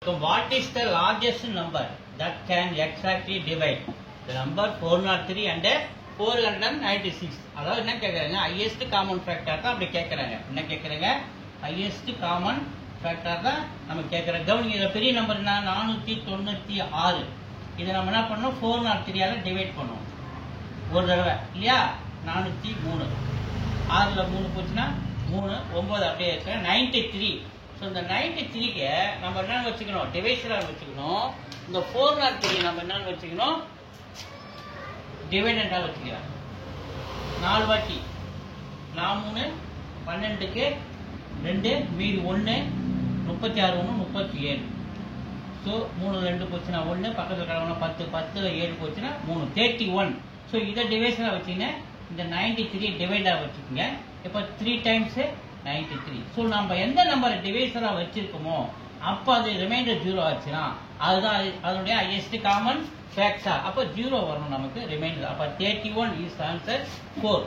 So what is the largest number that can exactly divide the number 403 and 496? அதாவது என்ன கேக்குறாங்க, highest common factor தான் அப்படி கேக்குறாங்க. என்ன கேக்குறாங்க, highest common factor தான் நம்ம கேக்குறோம். கவனிங்க, இந்த பெரிய நம்பர் என்ன, 496. இதை நம்ம என்ன பண்ணோம், 403 ஆல டிவைட் பண்ணுவோம் ஒரு தடவை இல்லையா. 403 6ல 3 போச்சுன்னா 3 9 அப்படியே இருக்கு 93. ஸோ இந்த 93க்கு நம்ம என்னன்னு வச்சுக்கணும், டிவைசராக வச்சுக்கணும். இந்த 403 நம்ம என்னன்னு வச்சுக்கணும், டிவைடண்டாக வச்சுக்கலாம். 4 வாட்டி 4 3 12க்கு 2 மீதி 1 36 1 37. ஸோ 3 2 போச்சுன்னா 1 பக்கத்தில் கிடவுனா 10 10 7 போச்சுன்னா 3 31. ஸோ இதை டிவைசராக வச்சுக்கிங்க, இந்த 93 டிவைடாக வச்சுக்கோங்க. இப்போ 3 டைம்ஸ் 93. ஸோ நம்ம எந்த நம்பரை டிவைசராக வச்சிருக்கோமோ அப்போ அது ரிமைண்டர் 0 ஆச்சுன்னா அதுதான் அதனுடைய ஹையஸ்ட் காமன் ஃபேக்டர். அப்போ 0 வரணும் நமக்கு ரிமைண்டர். அப்போ 31 இஸ் ஆன்சர் 4.